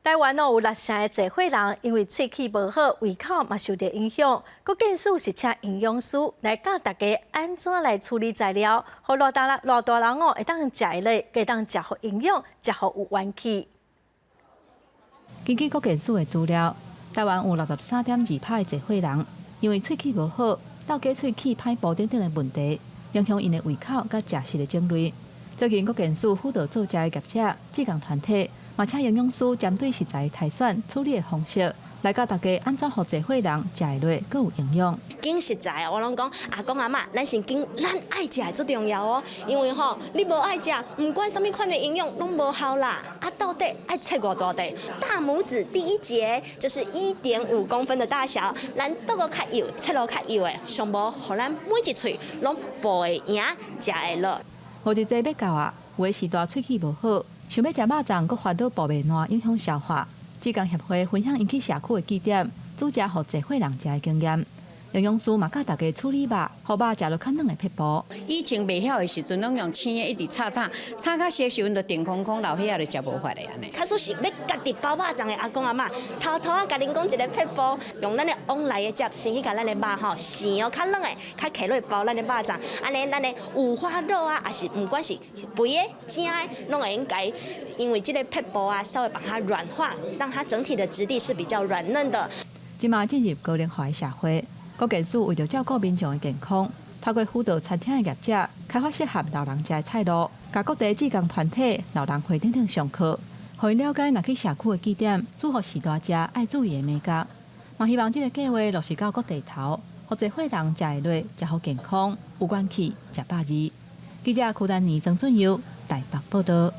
台湾有6成的侪岁人因为喙齿无好，胃口嘛受到影响。国健署是请营养师来教大家安怎来处理材料，互偌大人会当食的类，会当食好营养，食好有元气。根据国健署的资料，台湾有63.2%的侪岁人因为喙齿无好，倒加喙齿歹保等等的问题，影响因的胃口甲食食的种类。最近国健署辅导做食的业者、志工团体。嘛，请营养师针对食材挑选处理的方式，来教大家安怎互侪岁人食的类更有营养。拣食材我拢讲阿公阿嬷，咱先拣咱爱食的最重要哦。因为你无爱食，唔管什么款的营养拢无效啦。到底爱切偌大块？大拇指第一节就是1.5公分的大小，咱剁个较幼，切落较幼的，上无，互咱每一喙拢保会赢，食会落。我就这要教啊，有的是大喙齿无好。想要食肉粽，阁烦恼饱袂烂，影响消化。志工协会分享引起社区的据点，煮食互侪岁人食的经验。营养师嘛教大家处理肉，互肉食落较软的撇步。以前袂晓的时阵，拢用青的一直炒炒较熟时阵，就电空空老岁仔就食无法的安尼。假使是要家己包肉粽的阿公阿嬷，偷偷甲恁讲一个撇步，用咱的往来的汁，先去甲咱的肉生较软的，较起落包咱的肉粽。安尼咱的五花肉啊，也是不管是肥的、精的，拢会应该因为这个撇步啊，稍微把它软化，让它整体的质地是比较软嫩的。即马进入高龄化的社会。国健署为着照顾民众的健康，透过辅导餐厅的业者，开发适合老人食的菜路，甲各地志工团体、老人会等等上课，互因了解若去社区的据点，煮互时大食爱注意的美角。嘛希望这个计划落实到各地头，互侪岁人食的类食好健康、有元气、食饱二。记者邱丹妮、曾俊佑台北报道。